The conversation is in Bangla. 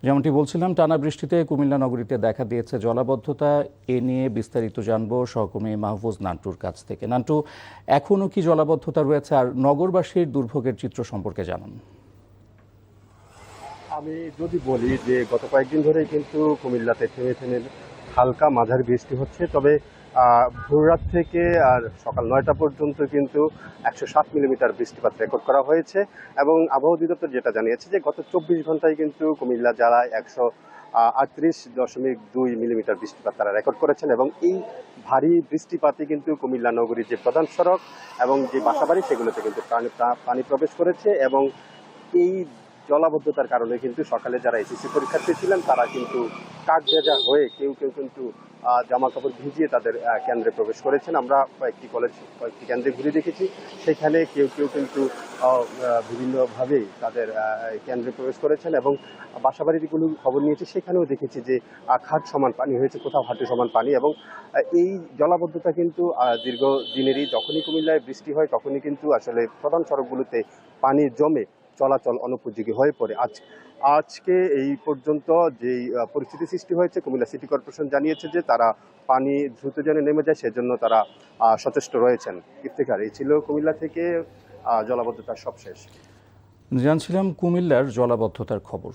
যেমনটি বলছিলাম, টানা বৃষ্টিতে কুমিল্লা নগরীতে দেখা দিয়েছে জলাবদ্ধতা। এ নিয়ে বিস্তারিত জানবো সহকর্মী মাহফুজ নান্টুর কাছ থেকে। নান্টু, এখনও কি জলাবদ্ধতা রয়েছে, আর নগরবাসীর দুর্ভোগের চিত্র সম্পর্কে জানান। আমি যদি বলি যে গত কয়েকদিন ধরেই কিন্তু কুমিল্লাতে থেমে থেমে হালকা মাঝারি বৃষ্টি হচ্ছে, তবে ভোররাত থেকে আর সকাল 9টা পর্যন্ত কিন্তু 107 মিলিমিটার বৃষ্টিপাত রেকর্ড করা হয়েছে। এবং আবহাওয়া অধিদপ্তর যেটা জানিয়েছে যে গত 24 ঘন্টায় কিন্তু কুমিল্লা জেলায় 138.2 মিলিমিটার বৃষ্টিপাত তারা রেকর্ড করেছেন। এবং এই ভারী বৃষ্টিপাতে কিন্তু কুমিল্লা নগরীর যে প্রধান সড়ক এবং যে বাসাবাড়ি সেগুলোতে কিন্তু পানি প্রবেশ করেছে। এবং এই জলাবদ্ধতার কারণে কিন্তু সকালে যারা এসএসসি পরীক্ষার্থী ছিলেন তারা কিন্তু কাক ভেজা হয়ে কেউ কেউ কিন্তু জামা কাপড় ভিজিয়ে তাদের কেন্দ্রে প্রবেশ করেছেন। আমরা কয়েকটি কেন্দ্রে ঘুরে দেখেছি, সেখানে কেউ কেউ কিন্তু বিভিন্নভাবে তাদের কেন্দ্রে প্রবেশ করেছেন। এবং বাসাবাড়িগুলো খবর নিয়েছি, সেখানেও দেখেছি যে খাট সমান পানি হয়েছে, কোথাও হাঁটু সমান পানি। এবং এই জলাবদ্ধতা কিন্তু দীর্ঘদিনেরই, যখনই কুমিল্লায় বৃষ্টি হয় তখনই কিন্তু আসলে প্রধান সড়কগুলোতে পানি জমে চলাচল অনুপযোগী হয়ে পড়ে। আজকে এই পর্যন্ত যেই পরিস্থিতি সৃষ্টি হয়েছে, কুমিল্লা সিটি কর্পোরেশন জানিয়েছে যে তারা পানি দ্রুত যেন নেমে যায় সেজন্য তারা সচেষ্ট রয়েছেন। ইফতেখার, এই ছিল কুমিল্লা থেকে জলাবদ্ধতার সবশেষ। জানছিলাম কুমিল্লার জলাবদ্ধতার খবর।